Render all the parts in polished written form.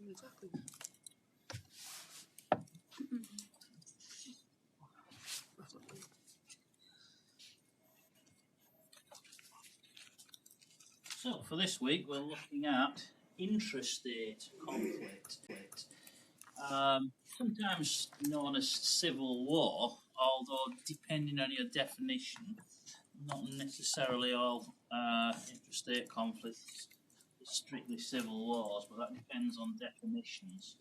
Exactly. So for this week, we're looking at intrastate conflict, sometimes known as civil war, although depending on your definition, not necessarily all intrastate conflicts are strictly civil wars, but that depends on definitions.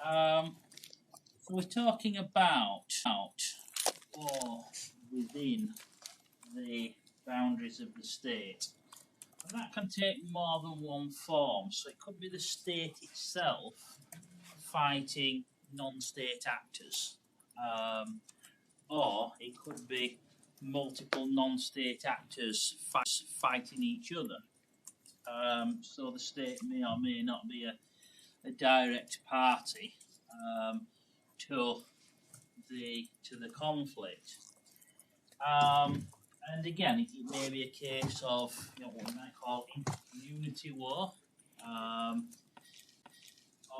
So we're talking about war within the boundaries of the state. And that can take more than one form. So it could be the state itself fighting non-state actors, or it could be multiple non-state actors fighting each other. So the state may or may not be a direct party to the conflict. And again, it may be a case of what we might call community war,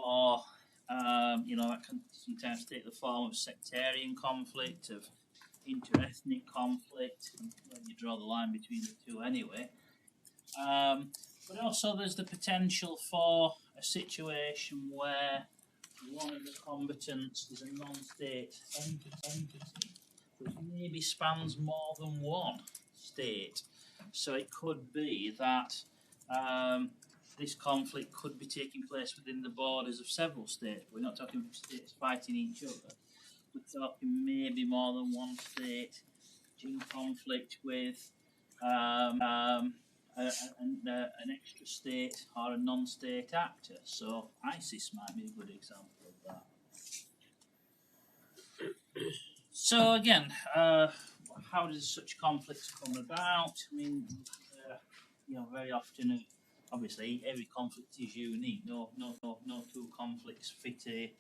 or that can sometimes take the form of sectarian conflict, of interethnic conflict. Where you draw the line between the two, anyway. But also, there's the potential for a situation where one of the combatants is a non-state entity, which maybe spans more than one state. So it could be that this conflict could be taking place within the borders of several states. We're not talking states fighting each other. We're talking maybe more than one state in conflict with an extra state or a non-state actor. So ISIS might be a good example of that. So again, how does such conflicts come about? I mean, very often, obviously, every conflict is unique. No two conflicts fit a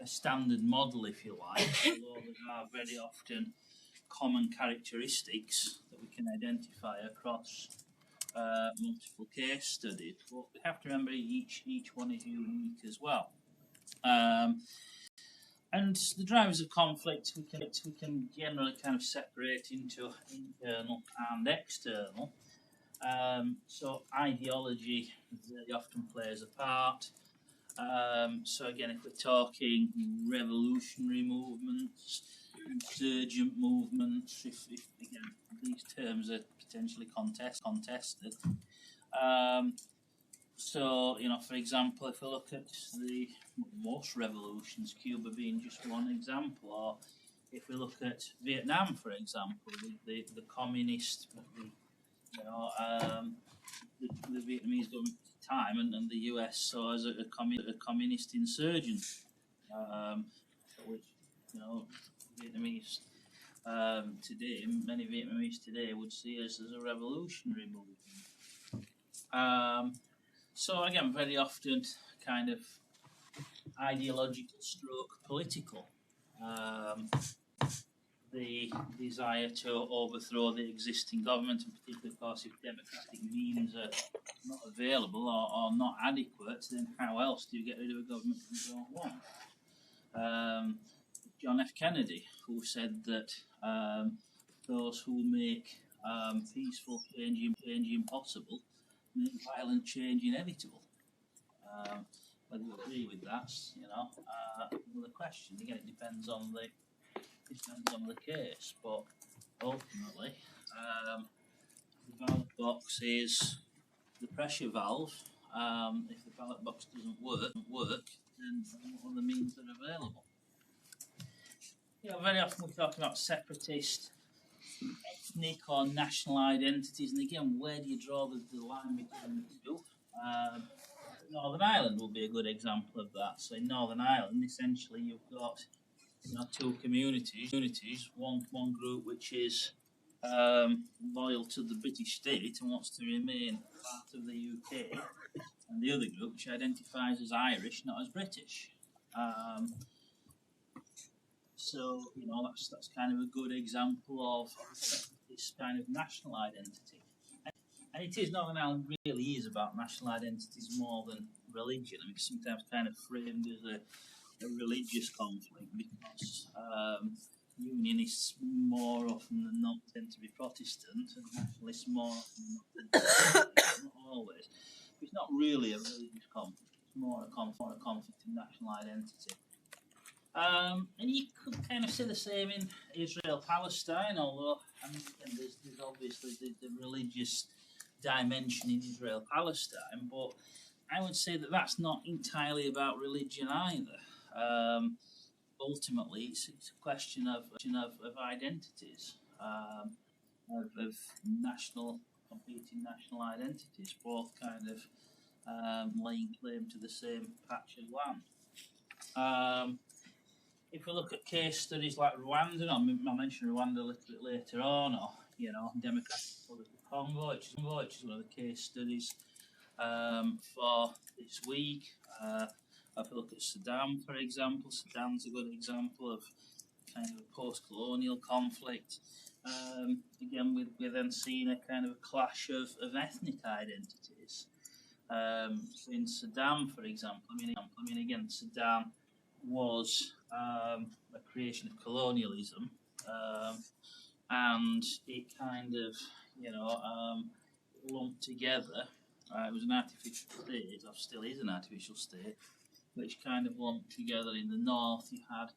standard model, if you like. Although there are very often common characteristics that we can identify across multiple case studies. But we have to remember each one is unique as well. And the drivers of conflict we can generally kind of separate into internal and external. So ideology very often plays a part. So again, if we're talking revolutionary movements, insurgent movements, if again these terms are potentially contested. So, for example, if we look at most revolutions, Cuba being just one example, or if we look at Vietnam, for example, the communist, the Vietnamese government at the time, and the US saw as a communist insurgent, which, Vietnamese today, many Vietnamese today would see us as a revolutionary movement. So again, very often kind of ideological stroke political. The desire to overthrow the existing government, and particularly, of course, if democratic means are not available or not adequate, then how else do you get rid of a government you don't want? John F. Kennedy, who said that those who make peaceful change impossible make violent change inevitable. Whether you agree with that, another question. Again, it depends on the case, but ultimately, the ballot box is the pressure valve. If the ballot box doesn't work, then what are the means that are available? Very often we talk about separatist, ethnic or national identities, and again, where do you draw the line between the two? Northern Ireland will be a good example of that. So in Northern Ireland, essentially, you've got two communities. One group which is loyal to the British state and wants to remain part of the UK, and the other group which identifies as Irish, not as British. So that's kind of a good example of this kind of national identity. And it is not now really is about national identities more than religion. I mean, it's sometimes kind of framed as a religious conflict because unionists more often than not tend to be Protestant and nationalists more often than not tend to be, not always. But it's not really a religious conflict. It's more a conflict in national identity. And you could kind of say the same in Israel-Palestine, although I mean, again, there's obviously the religious dimension in Israel-Palestine, but I would say that that's not entirely about religion either. Ultimately, it's a question of identities, of competing national identities, both kind of laying claim to the same patch of land. If we look at case studies like Rwanda, I mentioned Rwanda a little bit later on, or Democratic Republic of Congo, which is one of the case studies for this week. If we look at Sudan, for example, Sudan's a good example of kind of a post-colonial conflict. Again, we're then seeing a kind of a clash of ethnic identities. So in Sudan, for example, I mean, again, Sudan was a creation of colonialism, and it kind of, lumped together. It was an artificial state, or still is an artificial state, which kind of lumped together. In the north, you had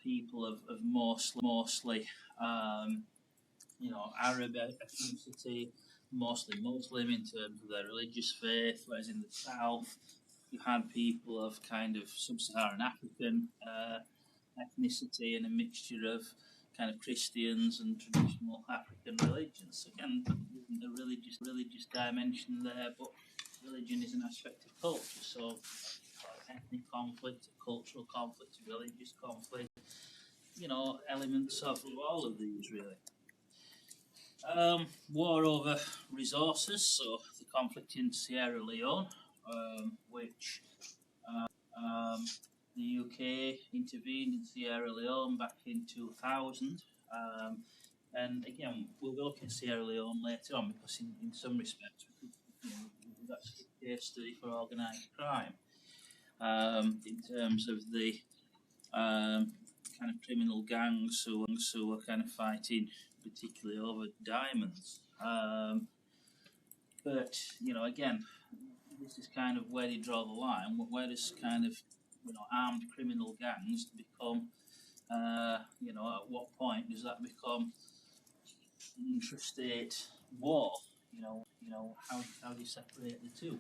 people of mostly Arab ethnicity, mostly Muslim in terms of their religious faith, whereas in the south, you had people of kind of sub-Saharan African ethnicity and a mixture of kind of Christians and traditional African religions. Again, there isn't a religious dimension there, but religion is an aspect of culture. So, ethnic conflict, cultural conflict, religious conflict, elements of all of these really. War over resources, so the conflict in Sierra Leone, which the UK intervened in Sierra Leone back in 2000. And again, we'll be looking at Sierra Leone later on because in some respects we've actually a case study for organised crime in terms of the kind of criminal gangs who were kind of fighting particularly over diamonds. But again, this is kind of where you draw the line. Where does kind of armed criminal gangs become? At what point does that become an intrastate war? How do you separate the two?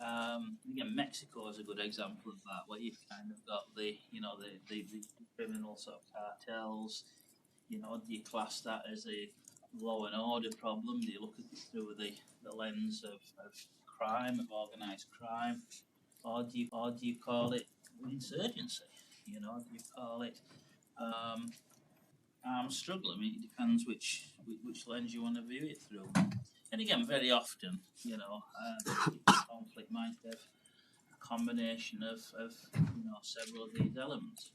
Again, Mexico is a good example of that, where you've kind of got the criminal sort of cartels. Do you class that as a law and order problem? Do you look at it through the lens of crime, of organised crime, or do you call it insurgency? Do you call it armed struggle? I mean, it depends which lens you want to view it through. And again, very often, conflict might have a combination of several of these elements.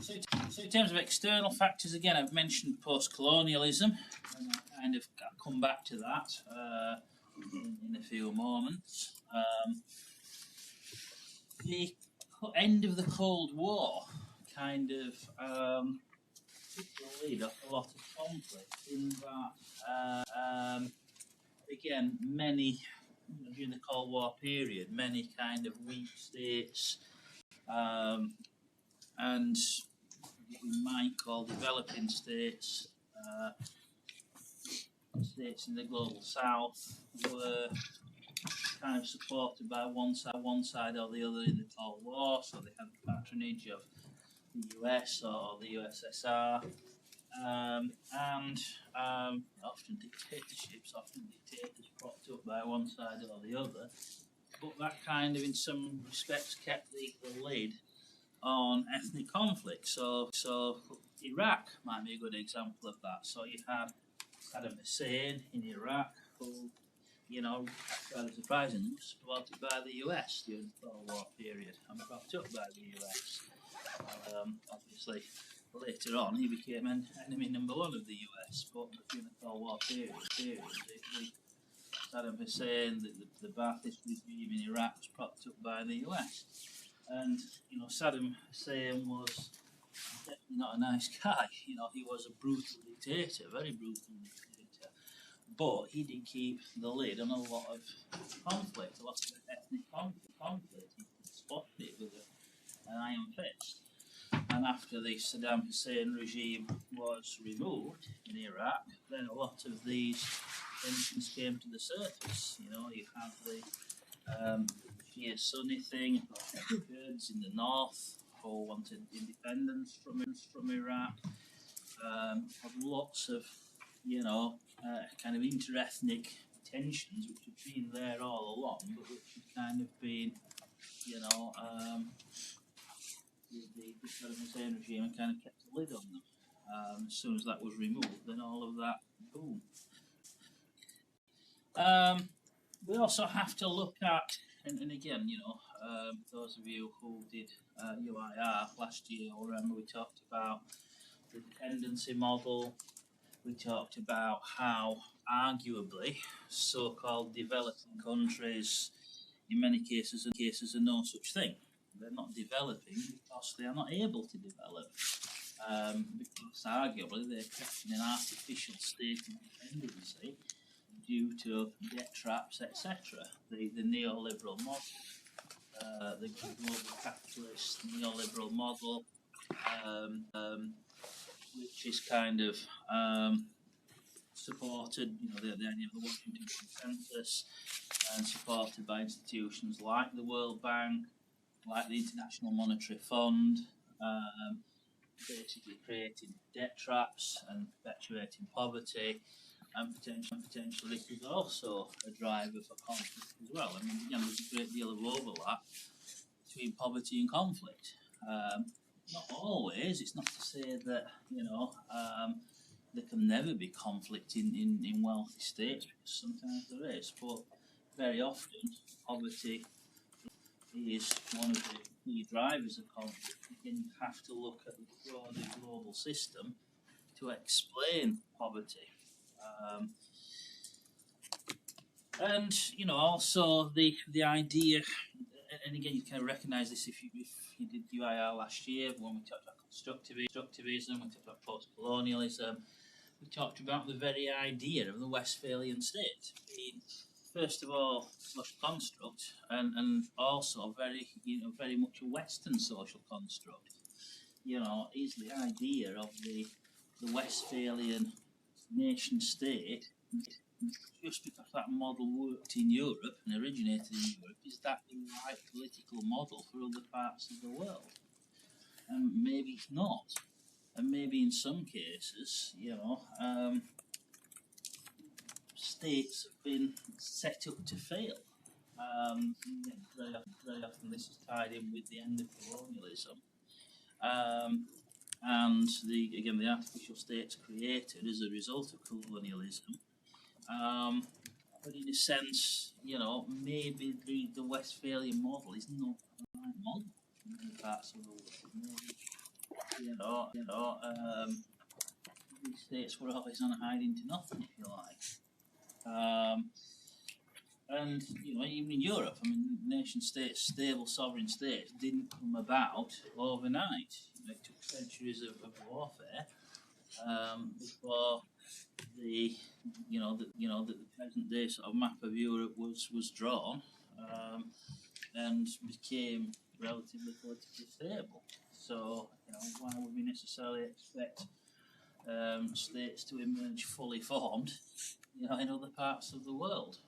So in terms of external factors, again, I've mentioned post-colonialism, and I'll kind of come back to that in a few moments. The end of the Cold War kind of took the lead off a lot of conflict in that, again, many, during the Cold War period, many kind of weak states and what we might call developing states, states in the global south, were kind of supported by one side or the other in the Cold War. So they had the patronage of the US or the USSR, and often dictatorships, propped up by one side or the other. But that kind of, in some respects, kept the lid on ethnic conflict. So Iraq might be a good example of that. So you had Saddam Hussein in Iraq, who, rather surprisingly, was supported by the US during the Cold War period and propped up by the US. Obviously, later on he became enemy number one of the US, but during the Cold War period Saddam Hussein, the Ba'athist regime in Iraq was propped up by the US. And, you know, Saddam Hussein was definitely not a nice guy. You know, he was a brutal dictator, very brutal dictator. But he did keep the lid on a lot of conflict, a lot of ethnic conflict. He spotted it with an iron fist. And after the Saddam Hussein regime was removed in Iraq, then a lot of these tensions came to the surface. You know, you have the Shia Sunni thing, the Kurds in the north who wanted independence from Iraq. Have lots of, you know, kind of inter-ethnic tensions which have been there all along, but which have kind of been, you know, the Saddam Hussein regime kind of kept a lid on them. As soon as that was removed, then all of that, boom. We also have to look at, and again, you know, those of you who did UIR last year will remember we talked about the dependency model. We talked about how arguably so-called developing countries, in many cases, are no such thing. They're not developing because they are not able to develop. Because arguably they're kept in an artificial state of dependency due to debt traps, etc. The neoliberal model, the global capitalist neoliberal model, which is kind of supported, you know, the idea of the Washington Consensus, and supported by institutions like the World Bank, like the International Monetary Fund, basically creating debt traps and perpetuating poverty, and potentially this is also a driver for conflict as well. I mean, again, there's a great deal of overlap between poverty and conflict. Not always. It's not to say that, you know, there can never be conflict in wealthy states, because sometimes there is, but very often poverty is one of the key drivers of conflict. Again, you have to look at the broader global system to explain poverty. And, you know, also the idea, and again, you kind of recognise this if you did UIR last year, when we talked about constructivism, we talked about post-colonialism, we talked about the very idea of the Westphalian state being, first of all, social construct, and also very much a Western social construct. You know, is the idea of the Westphalian nation state, just because that model worked in Europe and originated in Europe, is that the right political model for other parts of the world? And maybe it's not. And maybe in some cases, you know, states have been set up to fail. Very often this is tied in with the end of colonialism. And the artificial states created as a result of colonialism. But in a sense, you know, maybe the Westphalian model is not the right model in many parts of the world. Maybe, these states were always on a hiding to nothing, if you like. And, you know, even in Europe, I mean, nation states, stable sovereign states, didn't come about overnight. You know, it took centuries of warfare before the present day sort of map of Europe was drawn and became relatively politically stable. So, you know, why would we necessarily expect states to emerge fully formed, you know, in other parts of the world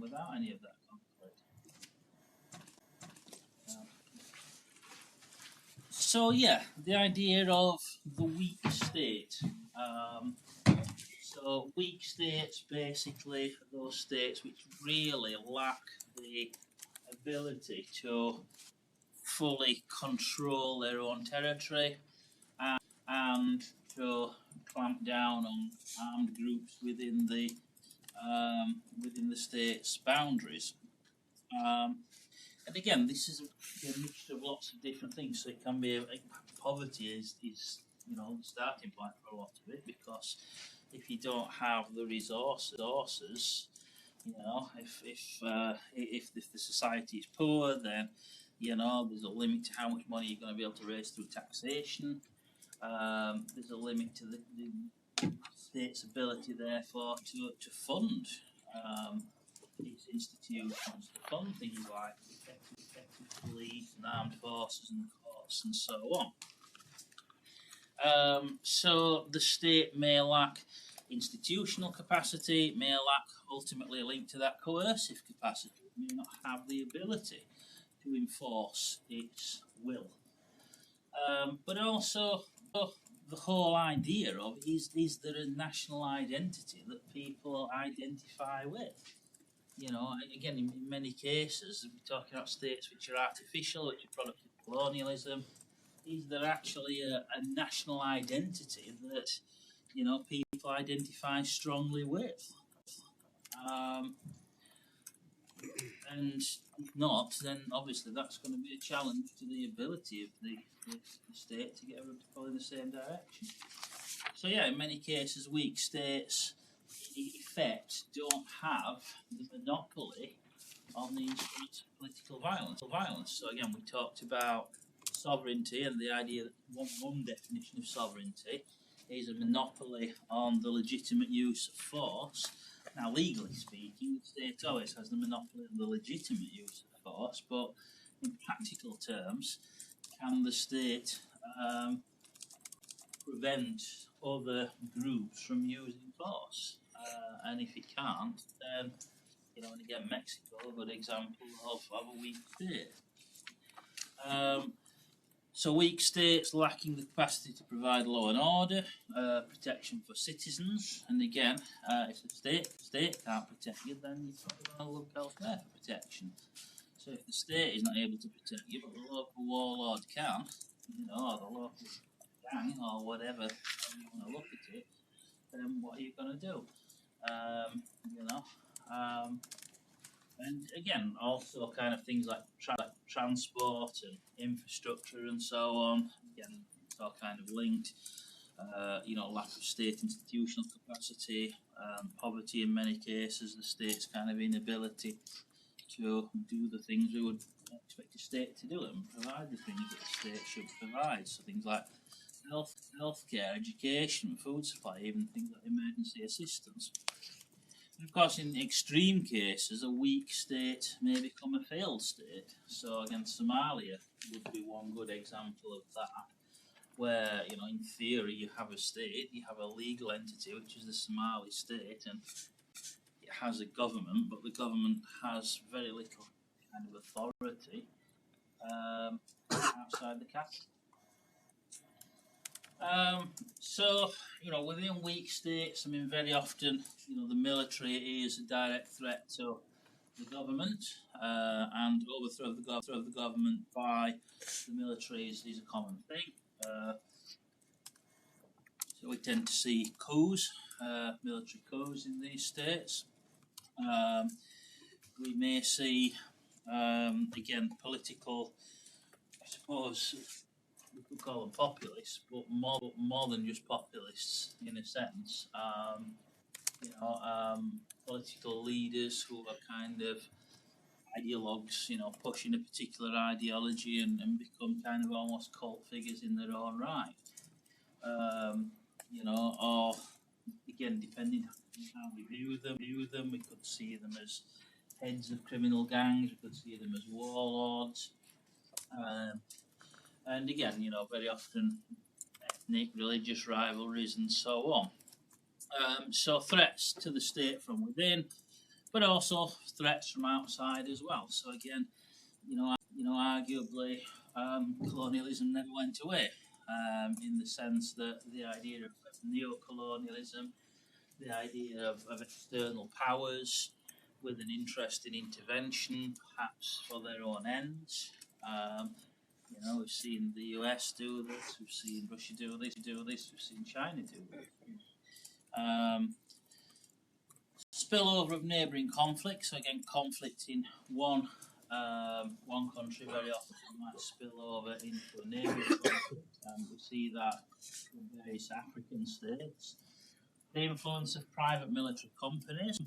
without any of that conflict? So yeah, the idea of the weak state. So weak states, basically, are those states which really lack the ability to fully control their own territory and to clamp down on armed groups within the state's boundaries. And again, this is a mixture of lots of different things. So it can be poverty is you know, the starting point for a lot of it, because if you don't have the resources, you know, if the society is poor, then you know there's a limit to how much money you're going to be able to raise through taxation. There's a limit to the state's ability, therefore, to fund its institutions, to fund things like effective police and armed forces and courts and so on. So the state may lack institutional capacity, may lack ultimately linked to that coercive capacity, may not have the ability to enforce its will. But also, the whole idea of is there a national identity that people identify with? You know, again, in many cases, we're talking about states which are artificial, which are product of colonialism. Is there actually a national identity that, you know, people identify strongly with? And if not, then obviously that's going to be a challenge to the ability of the state to get everyone to pull in the same direction. So yeah, in many cases, weak states, in effect, don't have the monopoly on the instruments of political violence. So again, we talked about sovereignty and the idea that one definition of sovereignty is a monopoly on the legitimate use of force. Now, legally speaking, the state always has the monopoly on the legitimate use of force, but in practical terms, can the state prevent other groups from using force? And if it can't, then, you know, and again, Mexico, a good example of a weak state. So weak states lacking the capacity to provide law and order, protection for citizens, and again, if the state can't protect you, then you've got to look elsewhere for protection. So if the state is not able to protect you, but the local warlord can, you know, or the local gang, or whatever you want to look at it, then what are you going to do? You know. And again, also kind of things like transport and infrastructure and so on. Again, it's all kind of linked. You know, lack of state institutional capacity, poverty in many cases, the state's kind of inability to do the things we would expect a state to do and provide the things that the state should provide. So things like healthcare, education, food supply, even things like emergency assistance. Of course, in extreme cases, a weak state may become a failed state. So again, Somalia would be one good example of that, where, you know, in theory, you have a state, you have a legal entity, which is the Somali state, and it has a government, but the government has very little kind of authority outside the capital. So, you know, within weak states, I mean, very often, you know, the military is a direct threat to the government, and overthrow of the government by the military is a common thing. So we tend to see coups, military coups in these states. We may see, again, political, I suppose, we could call them populists, but more than just populists in a sense. You know, political leaders who are kind of ideologues, you know, pushing a particular ideology and become kind of almost cult figures in their own right. You know, or again, depending on how we view them, we could see them as heads of criminal gangs, we could see them as warlords. And again, you know, very often ethnic, religious rivalries and so on. So threats to the state from within, but also threats from outside as well. So again, you know, arguably, colonialism never went away, in the sense that the idea of neo-colonialism, the idea of external powers with an interest in intervention, perhaps for their own ends. You know, we've seen the US do this, we've seen Russia do this, we've seen China do this. Spillover of neighbouring conflicts. So again, conflict in one one country very often might spill over into a neighbouring country, and we see that in various African states. The influence of private military companies,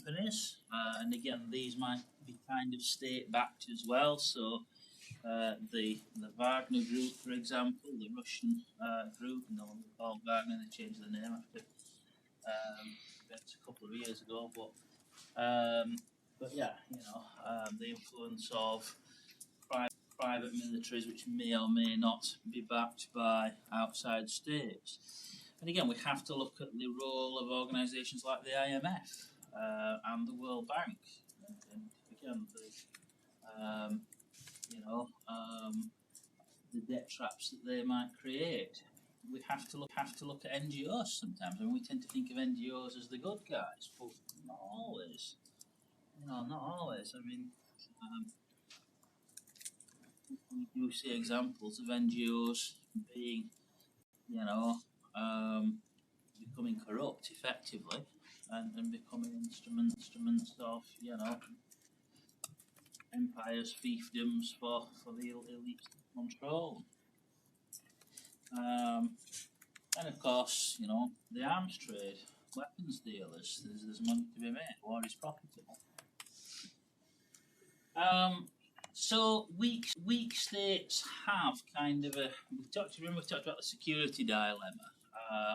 and again, these might be kind of state-backed as well. So, the Wagner Group, for example, the Russian group, no longer called Wagner, they changed the name after events a couple of years ago. But yeah, the influence of private militaries, which may or may not be backed by outside states. And again, we have to look at the role of organisations like the IMF and the World Bank, and again, the debt traps that they might create. We have to look at NGOs sometimes. I mean, we tend to think of NGOs as the good guys, but not always. Not always. I mean, we do see examples of NGOs being, becoming corrupt effectively, and becoming instruments of, empires, fiefdoms for the elite control. And of course, the arms trade, weapons dealers. There's money to be made. War is profitable. So weak states have kind of a. We talked about the security dilemma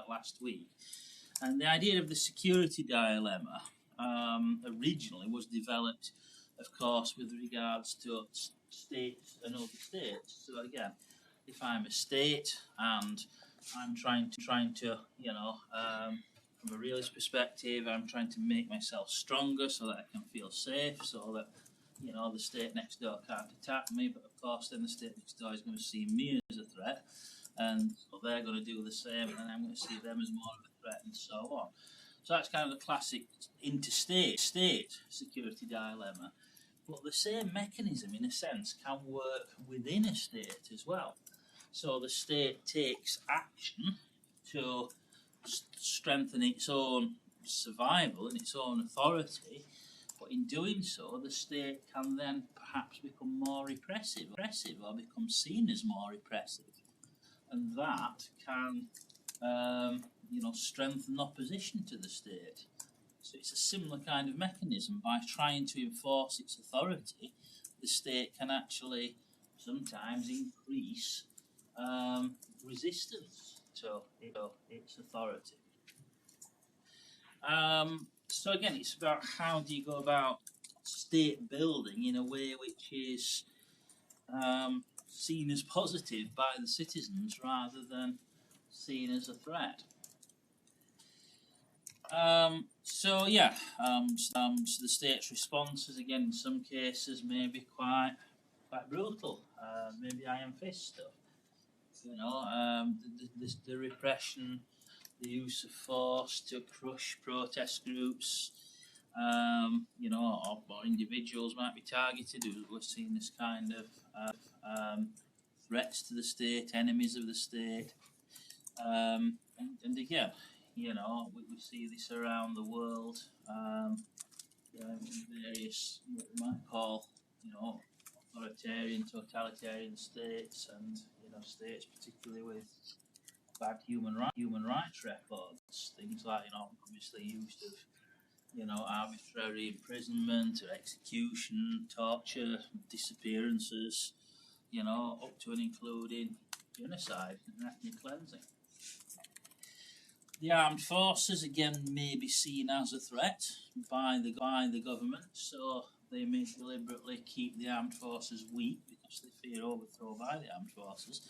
last week, and the idea of the security dilemma originally was developed, of course, with regards to states and other states. So again, if I'm a state and I'm trying to from a realist perspective, I'm trying to make myself stronger so that I can feel safe, so that the state next door can't attack me. But of course, then the state next door is going to see me as a threat, and so they're going to do the same, and I'm going to see them as more of a threat, and so on. So that's kind of the classic interstate security dilemma. But the same mechanism, in a sense, can work within a state as well. So the state takes action to strengthen its own survival and its own authority, but in doing so, the state can then perhaps become more repressive, or become seen as more repressive, and that can, strengthen opposition to the state. So it's a similar kind of mechanism. By trying to enforce its authority, the state can actually sometimes increase resistance to its authority. So again, it's about how do you go about state building in a way which is seen as positive by the citizens rather than seen as a threat. So the state's responses, again, in some cases may be quite brutal, maybe iron fist stuff. The repression, the use of force to crush protest groups, or individuals might be targeted who are seen as kind of threats to the state, enemies of the state, and again, we see this around the world, in various what we might call, authoritarian, totalitarian states, and states particularly with bad human rights records. Things like obviously used of arbitrary imprisonment or execution, torture, disappearances, up to and including genocide and ethnic cleansing. The armed forces, again, may be seen as a threat by the government, so they may deliberately keep the armed forces weak because they fear overthrow by the armed forces.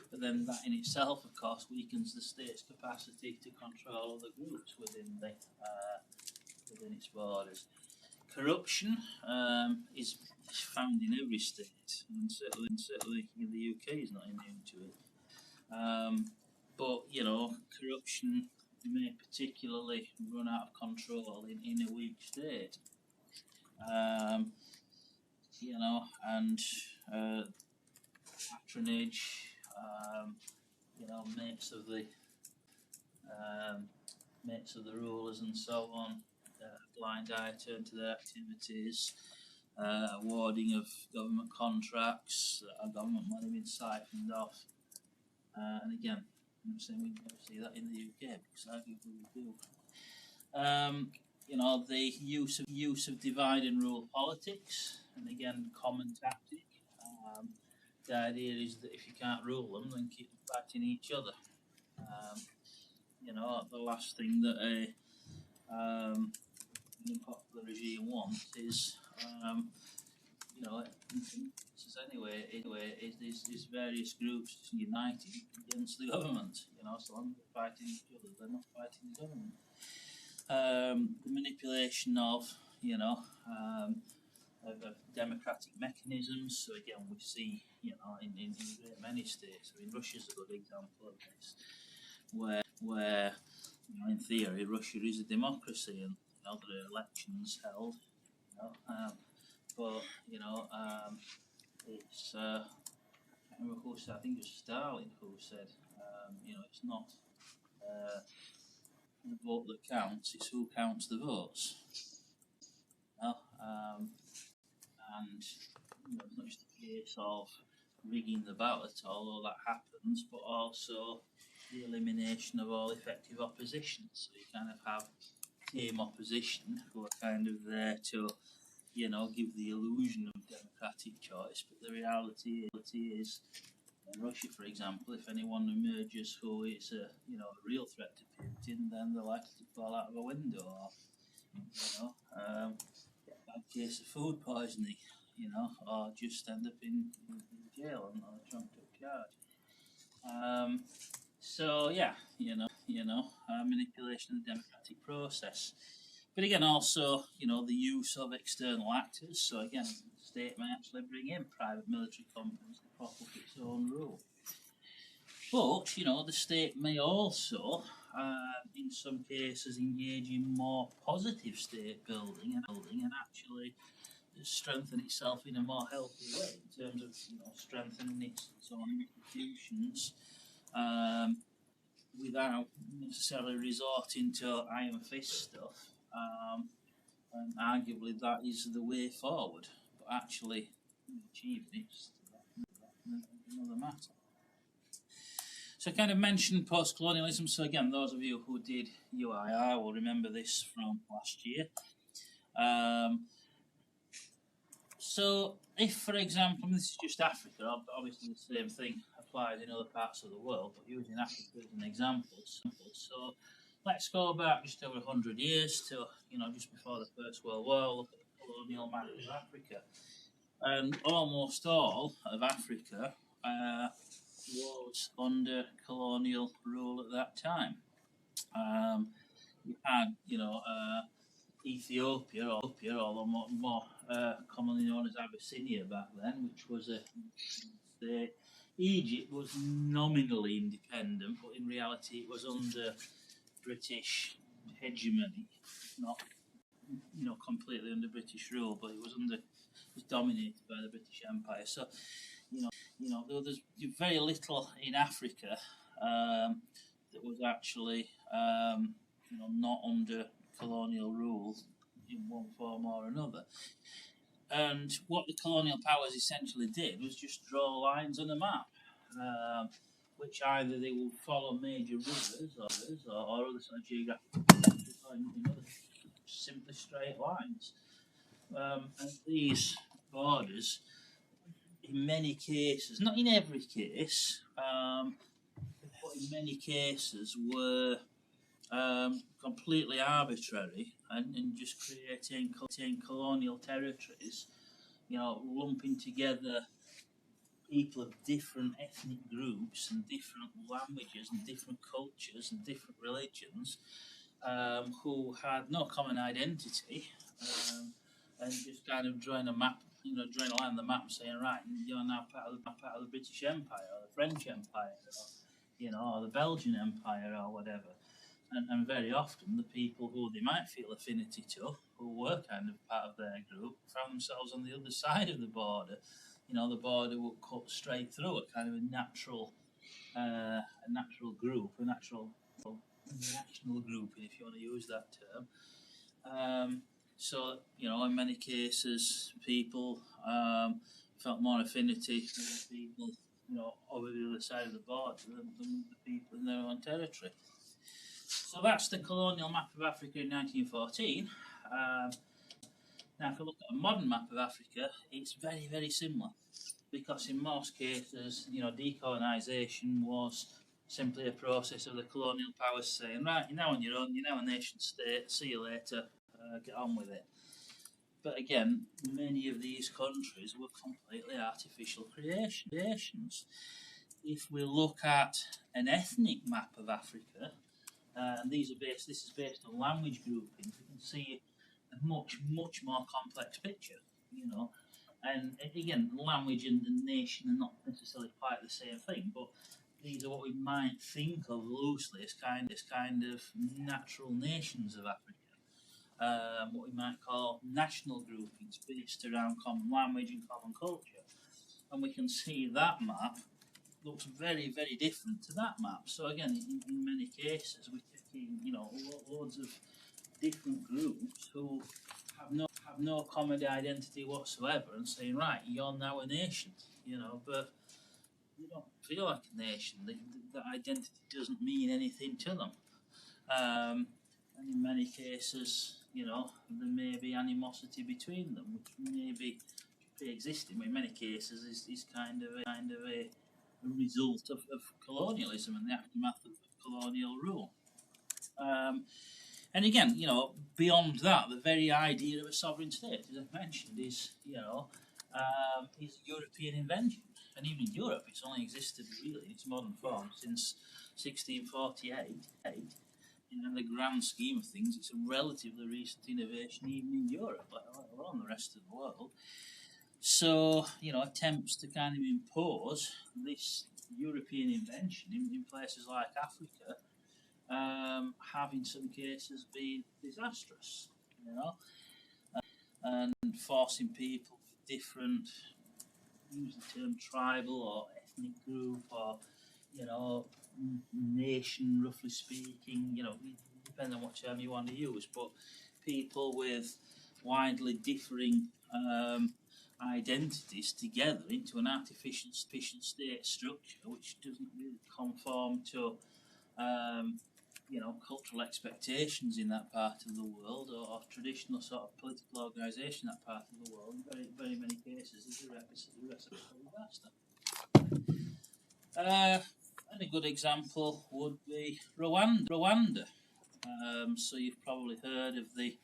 But then that in itself, of course, weakens the state's capacity to control other groups within its borders. Corruption is found in every state, and certainly in the UK is not immune to it. But corruption may particularly run out of control in a weak state. And patronage, mates of the rulers and so on, blind eye turn to their activities, awarding of government contracts, government money being siphoned off. And again, I'm saying we never see that in the UK because arguably we do. The use of divide and rule politics, and again, common tactic. The idea is that if you can't rule them, then keep them fighting each other. The last thing that an unpopular regime wants is, is various groups uniting against the government. So long as they're fighting each other, they're not fighting the government. The manipulation of democratic mechanisms. So again, we see in many states. I mean, Russia's a good example of this, where in theory Russia is a democracy and there are elections held. But it's I remember who said, I think it was Stalin who said, it's not the vote that counts, it's who counts the votes. And it's not just a case of rigging the ballot, although that happens, but also the elimination of all effective opposition. So you kind of have tame opposition who are kind of there to, give the illusion of democratic choice, but the reality is, in Russia, for example, if anyone emerges who is a real threat to Putin, then they're likely to fall out of a window, or get a bad case of food poisoning, or just end up in jail on a trumped up charge. Manipulation of the democratic process. But again, also, the use of external actors. So again, the state may actually bring in private military companies to prop up its own rule. But, the state may also, in some cases, engage in more positive state building and actually strengthen itself in a more healthy way in terms of, strengthening its own institutions, without necessarily resorting to iron fist stuff. And arguably that is the way forward, but actually achieving it's another matter. So I kind of mentioned post-colonialism. So again, those of you who did UIR will remember this from last year. So if, for example, and this is just Africa, obviously the same thing applies in other parts of the world, but using Africa as an example. So let's go back just over 100 years to, just before the First World War, look at the colonial map of Africa. And almost all of Africa was under colonial rule at that time. You had, Ethiopia, although more commonly known as Abyssinia back then, which was a state. Egypt was nominally independent, but in reality it was under British hegemony, not completely under British rule, but it was dominated by the British Empire. So there's very little in Africa that was actually not under colonial rule in one form or another. And what the colonial powers essentially did was just draw lines on a map, which either they would follow major rivers or other sort of geographical features, or simply straight lines. And these borders, in many cases, not in every case, but in many cases were completely arbitrary and just creating colonial territories, lumping together people of different ethnic groups and different languages and different cultures and different religions, who had no common identity, and just kind of drawing a map, drawing a line on the map, saying, right, you're now part of the British Empire or the French Empire, or the Belgian Empire or whatever. And very often the people who they might feel affinity to, who were kind of part of their group, found themselves on the other side of the border. The border would cut straight through a kind of a natural group, a natural national grouping, if you want to use that term. So, in many cases, people felt more affinity with the people, over the other side of the border than the people in their own territory. So that's the colonial map of Africa in 1914. Now, if you look at a modern map of Africa, it's very, very similar, because in most cases, decolonisation was simply a process of the colonial powers saying, right, you're now on your own, you're now a nation state, see you later, get on with it. But again, many of these countries were completely artificial creations. If we look at an ethnic map of Africa, and this is based on language groupings, we can see a much, much more complex picture, And again, language and nation are not necessarily quite the same thing, but these are what we might think of loosely as kind of natural nations of Africa. What we might call national groupings based around common language and common culture. And we can see that map looks very, very different to that map. So again, in many cases, we're taking, loads of different groups who have no common identity whatsoever and saying, right, you're now a nation, but they don't feel like a nation. That identity doesn't mean anything to them. And in many cases, there may be animosity between them, which may be pre-existing, but in many cases is kind of a result of colonialism and the aftermath of colonial rule. And again, beyond that, the very idea of a sovereign state, as I mentioned, is a European invention. And even in Europe, it's only existed really in its modern form since 1648. In the grand scheme of things, it's a relatively recent innovation, even in Europe, let alone the rest of the world. So, attempts to kind of impose this European invention in places like Africa have in some cases been disastrous, and forcing people with different, use the term tribal or ethnic group or, nation, roughly speaking, depending on what term you want to use, but people with widely differing identities together into an artificial state structure which doesn't really conform to cultural expectations in that part of the world or traditional sort of political organisation in that part of the world. In very, very many cases, is a recipe for disaster. And a good example would be Rwanda. So you've probably heard of the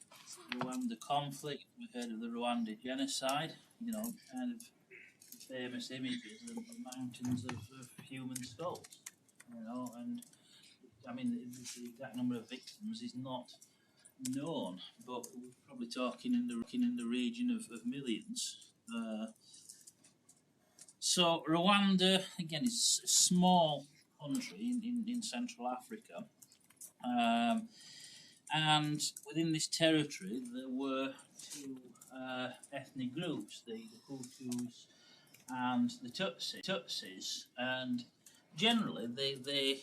Rwanda conflict. We've heard of the Rwanda genocide. Kind of famous images of the mountains of human skulls. And I mean the exact number of victims is not known, but we're probably talking in the region of millions. So Rwanda again is a small country in Central Africa. And within this territory, there were two ethnic groups, the Hutus and the Tutsis, and generally there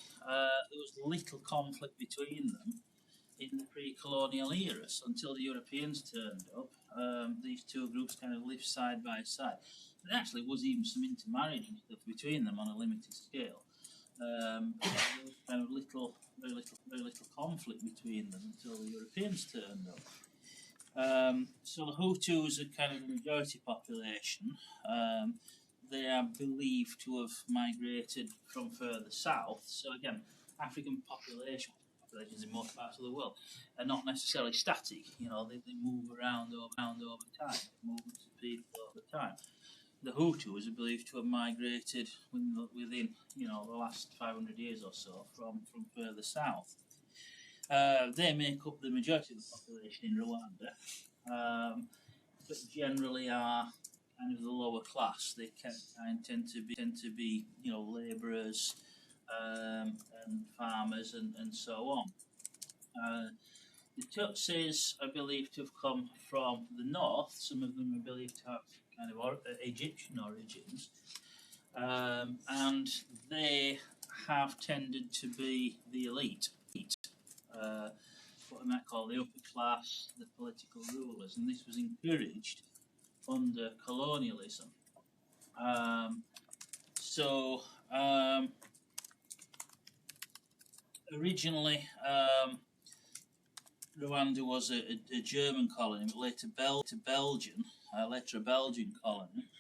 was little conflict between them in the pre-colonial era. So until the Europeans turned up, these two groups kind of lived side by side. There actually was even some intermarriage and stuff between them on a limited scale. There was kind of very little conflict between them until the Europeans turned up. So the Hutus are kind of the majority population. They are believed to have migrated from further south. So again, African populations in most parts of the world are not necessarily static. They move around over time. Movements of people over time. The Hutus are believed to have migrated within the last 500 years or so from further south. They make up the majority of the population in Rwanda, but generally are kind of the lower class. They tend to be labourers and farmers and so on. The Tutsis are believed to have come from the north. Some of them are believed to have kind of Egyptian origins, and they have tended to be the elite. what I might call the upper class, the political rulers, and this was encouraged under colonialism. Originally, Rwanda was a German colony, but later later a Belgian colony.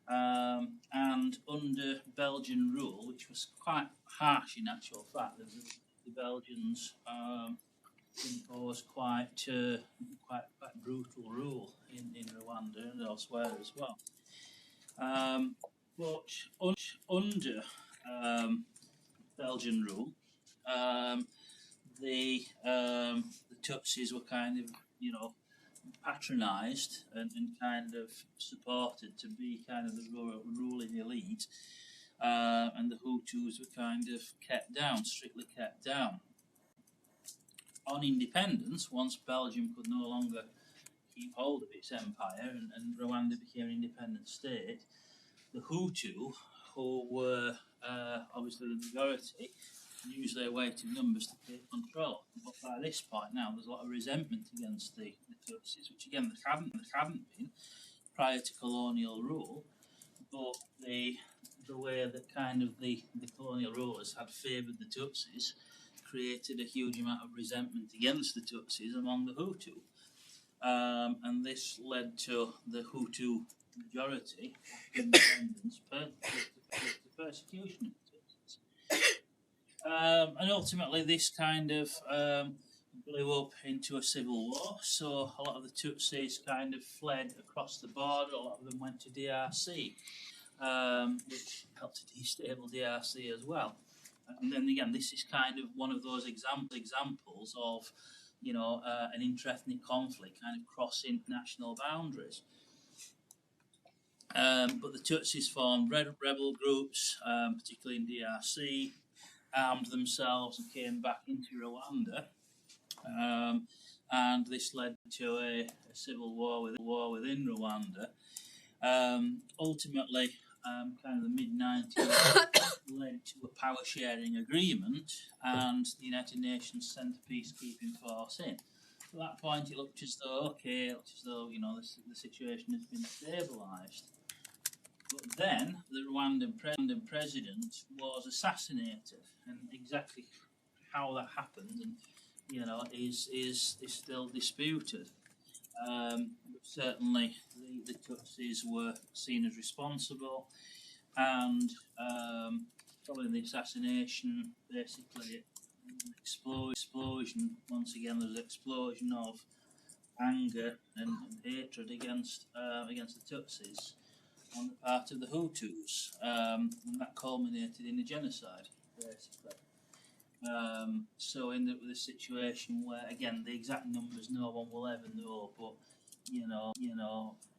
And under Belgian rule, which was quite harsh in actual fact, the Belgians imposed quite brutal rule in Rwanda and elsewhere as well. But under Belgian rule, the Tutsis were kind of, patronised and kind of supported to be kind of the ruling elite, and the Hutus were kind of strictly kept down. On independence, once Belgium could no longer keep hold of its empire and Rwanda became an independent state, the Hutu, who were obviously the majority, used their weight in numbers to take control. But by this point now, there's a lot of resentment against the Tutsis, which again there haven't been prior to colonial rule. But the way that kind of the colonial rulers had favoured the Tutsis created a huge amount of resentment against the Tutsis among the Hutu. And this led to the Hutu majority independence to persecution of the Tutsis. And ultimately this kind of blew up into a civil war, so a lot of the Tutsis kind of fled across the border, a lot of them went to DRC, which helped to destabilize DRC as well. And then again, this is kind of one of those examples of, an inter-ethnic conflict kind of crossing national boundaries. But the Tutsis formed rebel groups, particularly in DRC, armed themselves and came back into Rwanda, and this led to a civil war within Rwanda. Ultimately, kind of the mid-90s led to a power-sharing agreement, and the United Nations sent a peacekeeping force in. At that point, it looked as though the situation has been stabilised. But then the Rwandan president was assassinated, and exactly how that happened, is still disputed. But certainly, the Tutsis were seen as responsible, and following the assassination, basically, explosion. Once again, there was an explosion of anger and hatred against the Tutsis on the part of the Hutus, and that culminated in a genocide, basically. So in the situation where, again, the exact numbers no one will ever know, but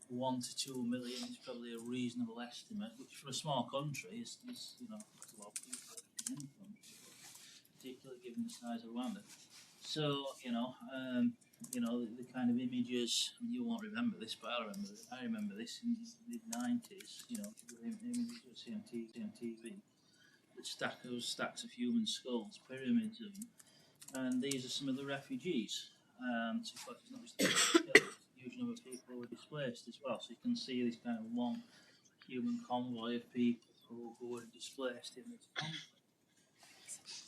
1 to 2 million is probably a reasonable estimate, which for a small country is a lot of people in any country, particularly given the size of Rwanda. So the kind of images, you won't remember this, but I remember this in the mid-90s. Images you'll see on TV. Stacks of human skulls, pyramids of them, and these are some of the refugees. So it's not just a huge number of people who were displaced as well. So you can see this kind of long human convoy of people who were displaced in this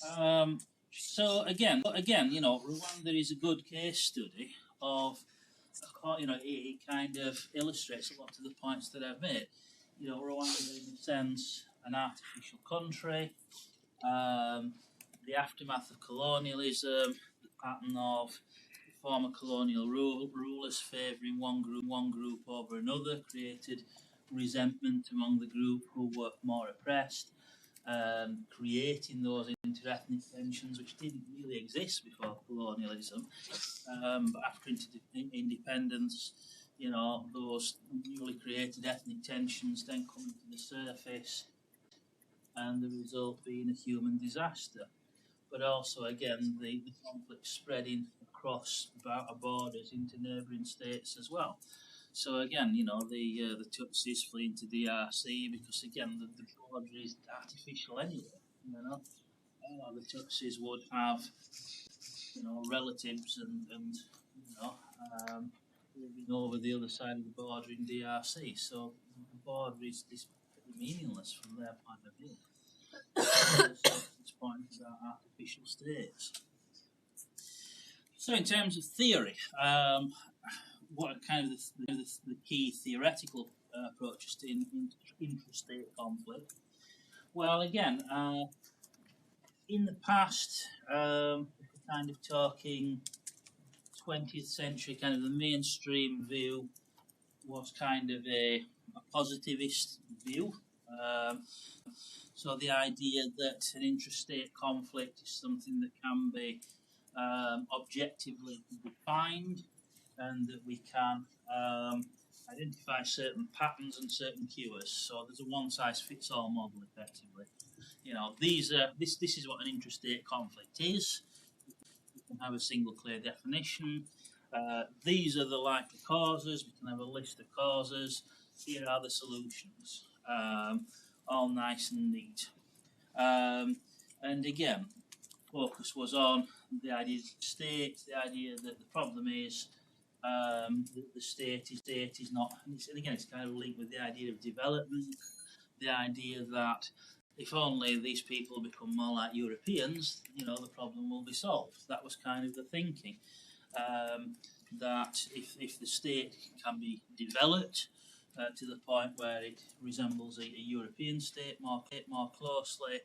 conflict. So again, Rwanda is a good case study of, it kind of illustrates a lot of the points that I've made. Rwanda in a sense an artificial country, the aftermath of colonialism, the pattern of former colonial rulers favouring one group over another created resentment among the group who were more oppressed, creating those inter-ethnic tensions which didn't really exist before colonialism. But after independence, those newly created ethnic tensions then come to the surface, and the result being a human disaster. But also, again, the conflict spreading across borders into neighbouring states as well. So again, the Tutsis flee into DRC because, again, the border is artificial anyway. The Tutsis would have relatives and living over the other side of the border in DRC. So the border is pretty meaningless from their point of view. It's pointing about artificial states. So in terms of theory, what are kind of the key theoretical approaches to intrastate conflict? Well, again, in the past, we're kind of talking 20th century, kind of the mainstream view was kind of a positivist view. So the idea that an intrastate conflict is something that can be objectively defined, and that we can identify certain patterns and certain cures. So there's a one-size-fits-all model, effectively. This is what an intrastate conflict is. We can have a single clear definition. These are the likely causes. We can have a list of causes. Here are the solutions. All nice and neat. And again, focus was on the idea of state, the idea that the problem is that the state is not, and again, it's kind of linked with the idea of development, the idea that if only these people become more like Europeans, the problem will be solved. That was kind of the thinking. That if the state can be developed to the point where it resembles a European state more closely,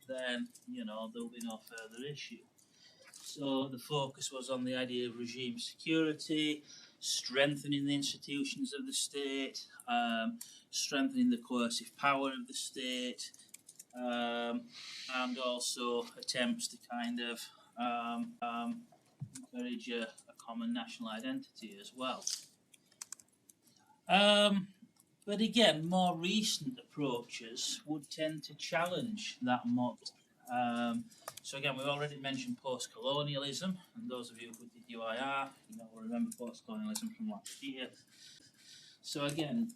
then there'll be no further issue. So the focus was on the idea of regime security, strengthening the institutions of the state, strengthening the coercive power of the state, and also attempts to kind of encourage a common national identity as well. But again, more recent approaches would tend to challenge that model. So again, we've already mentioned post-colonialism, and those of you who did UIR, will remember post-colonialism from last year. So again,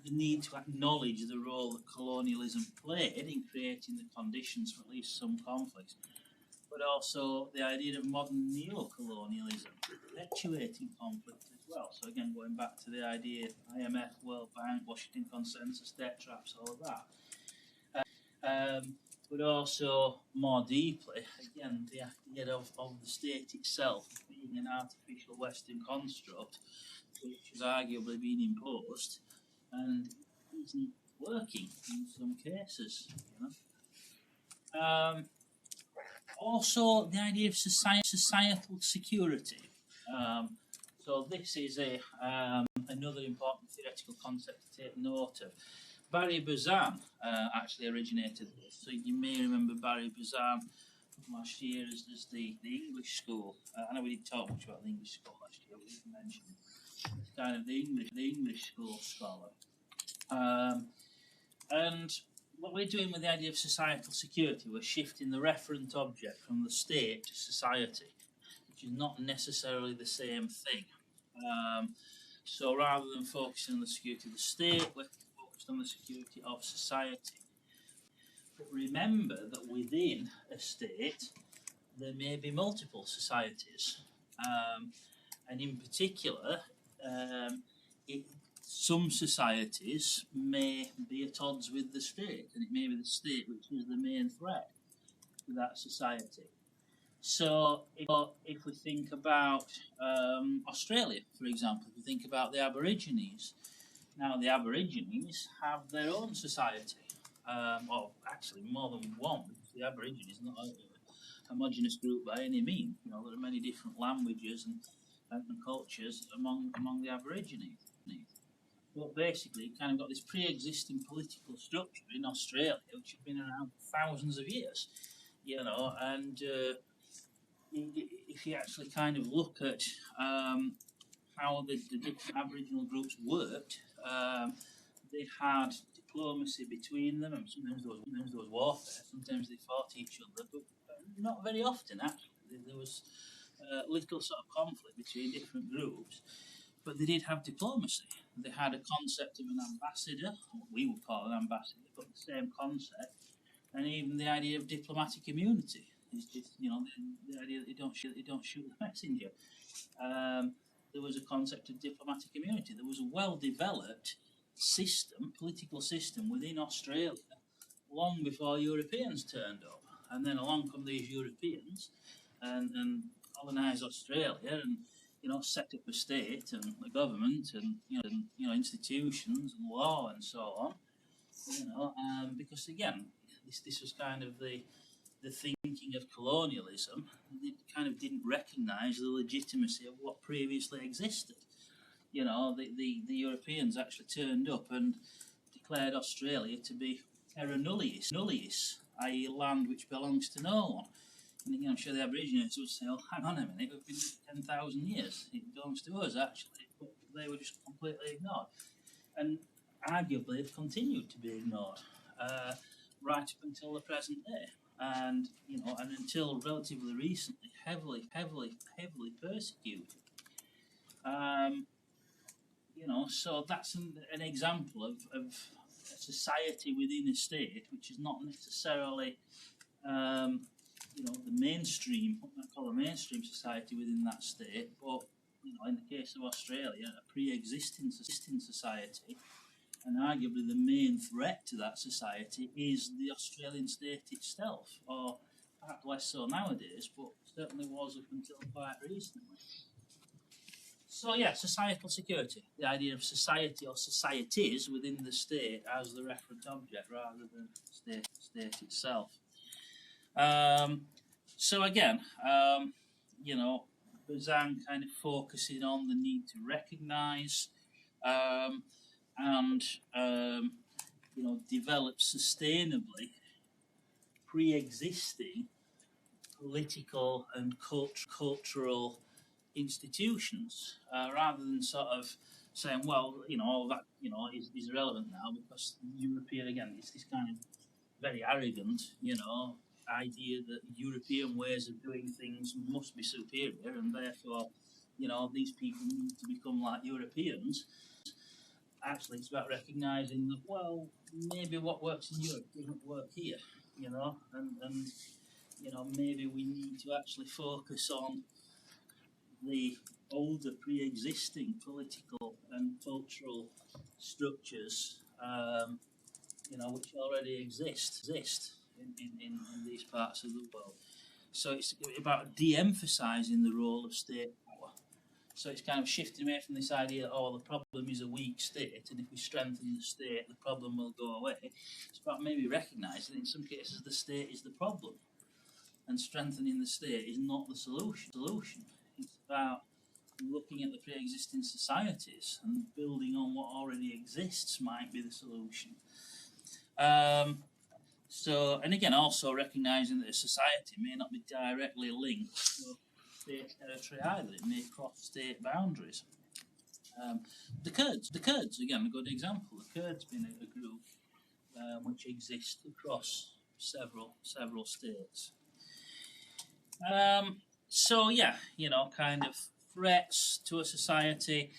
the need to acknowledge the role that colonialism played in creating the conditions for at least some conflicts, but also the idea of modern neo-colonialism perpetuating conflict as well. So again, going back to the idea of IMF, World Bank, Washington Consensus, debt traps, all of that. But also more deeply, again, the idea of the state itself being an artificial Western construct, which has arguably been imposed and isn't working in some cases. Also, the idea of societal security. So this is another important theoretical concept to take note of. Barry Buzan actually originated this. So you may remember Barry Buzan from last year as the English school. I know we didn't talk much about the English school last year, we didn't mention it. It's kind of the English school scholar. And what we're doing with the idea of societal security, we're shifting the referent object from the state to society, which is not necessarily the same thing. So rather than focusing on the security of the state, we're focused on the security of society. But remember that within a state, there may be multiple societies. And in particular, some societies may be at odds with the state, and it may be the state which is the main threat to that society. So if we think about Australia, for example, if we think about the Aborigines, now the Aborigines have their own society, or actually more than one, because the Aborigines is not a homogenous group by any means. There are many different languages and cultures among the Aborigines. But basically, you kind of got this pre-existing political structure in Australia, which has been around for thousands of years, and if you actually kind of look at how the different Aboriginal groups worked, they had diplomacy between them, and sometimes there was warfare, sometimes they fought each other, but not very often actually. There was little sort of conflict between different groups, but they did have diplomacy. They had a concept of an ambassador, what we would call an ambassador, but the same concept, and even the idea of diplomatic immunity. You know, the idea that they don't shoot the messenger. Um, there was a concept of diplomatic immunity. There was a well-developed system, political system within Australia long before Europeans turned up. And then along come these Europeans and colonise Australia and set up a state and a government and institutions and law and so on. Because again, this was kind of the thinking of colonialism. They kind of didn't recognise the legitimacy of what previously existed. The Europeans actually turned up and declared Australia to be terra nullius, i.e., land which belongs to no one. And I'm sure the Aborigines would say, "Oh, hang on a minute, we've been here 10,000 years. It belongs to us, actually." But they were just completely ignored, and arguably have continued to be ignored right up until the present day. And until relatively recently, heavily persecuted. So that's an example of a society within a state which is not necessarily, the mainstream, what I call a mainstream society within that state, but in the case of Australia, a pre-existing society, and arguably the main threat to that society is the Australian state itself, or perhaps less so nowadays, but certainly was up until quite recently. So yeah, societal security, the idea of society or societies within the state as the referent object rather than the state itself. So again, Bazan kind of focusing on the need to recognise and develop sustainably pre-existing political and cultural institutions, rather than sort of saying, well, all that is irrelevant now because European, again, it's this kind of very arrogant, idea that European ways of doing things must be superior, and therefore, these people need to become like Europeans. Actually, it's about recognising that, well, maybe what works in Europe doesn't work here, and maybe we need to actually focus on the older pre-existing political and cultural structures, which already exist in these parts of the world. So it's about de-emphasising the role of state power. So it's kind of shifting away from this idea that, the problem is a weak state, and if we strengthen the state, the problem will go away. It's about maybe recognising that in some cases the state is the problem, and strengthening the state is not the solution. It's about looking at the pre-existing societies and building on what already exists might be the solution. And again, also recognising that a society may not be directly linked to state territory either. It may cross state boundaries. The Kurds, again, a good example. The Kurds being a group which exists across several states. So yeah, kind of threats to a society.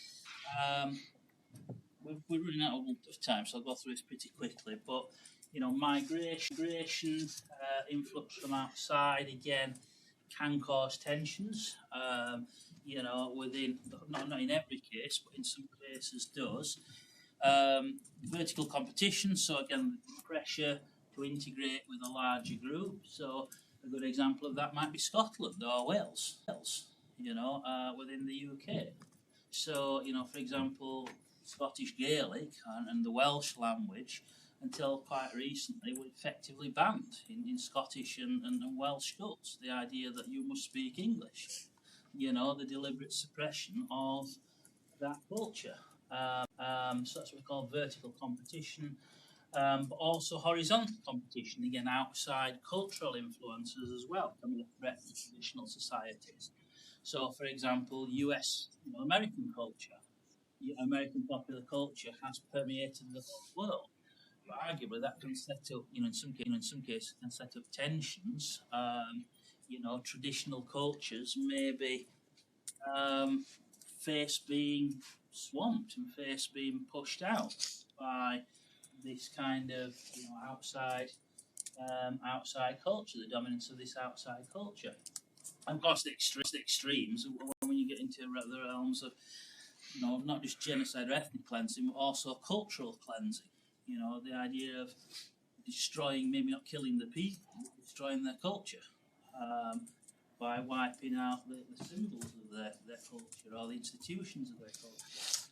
We're running out of time, so I'll go through this pretty quickly. But migration, influx from outside, again, can cause tensions. Within not in every case, but in some cases does. Vertical competition. So again, pressure to integrate with a larger group. So a good example of that might be Scotland or Wales, within the UK. So, for example, Scottish Gaelic and the Welsh language, until quite recently, were effectively banned in Scottish and Welsh schools. The idea that you must speak English, the deliberate suppression of that culture. So that's what we call vertical competition. But also horizontal competition, again, outside cultural influences as well, can be a threat to traditional societies. So, for example, US, American culture, American popular culture has permeated the whole world. But arguably, that can set up, in some cases, can set up tensions. Traditional cultures maybe face being swamped and face being pushed out by this kind of outside outside culture, the dominance of this outside culture. And of course, the extremes when you get into the realms of, not just genocide or ethnic cleansing, but also cultural cleansing. The idea of destroying, maybe not killing the people, destroying their culture by wiping out the symbols of their culture or the institutions of their culture,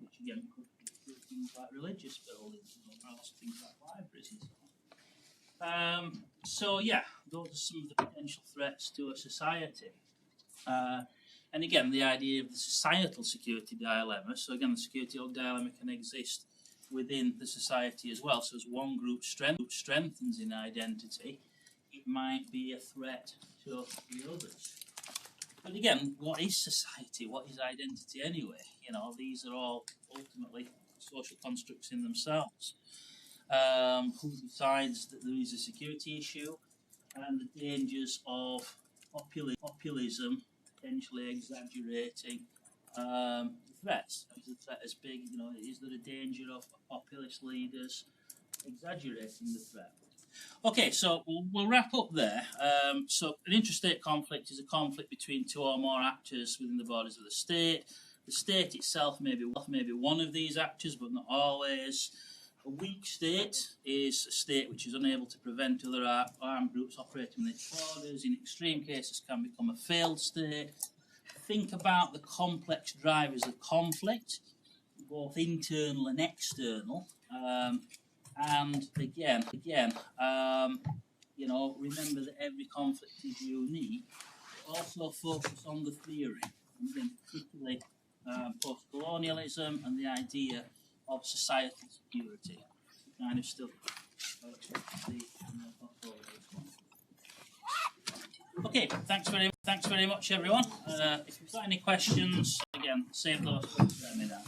which again could be things like religious buildings, but also things like libraries and so on. So yeah, those are some of the potential threats to a society. And again, the idea of the societal security dilemma. So again, the security dilemma can exist within the society as well. So as one group strengthens in identity, it might be a threat to the others. But again, what is society? What is identity anyway? These are all ultimately social constructs in themselves. Who decides that there is a security issue, and the dangers of populism potentially exaggerating the threats. Is the threat as big? Is there a danger of populist leaders exaggerating the threat? Okay, so we'll wrap up there. So an intrastate conflict is a conflict between two or more actors within the borders of the state. The state itself may be one of these actors, but not always. A weak state is a state which is unable to prevent other armed groups operating within its borders. In extreme cases, can become a failed state. Think about the complex drivers of conflict, both internal and external. And again, remember that every conflict is unique. Also focus on the theory, and again, particularly post-colonialism and the idea of societal security. Kind of still Okay, thanks very much, everyone. If you've got any questions, again, save those. Let me know.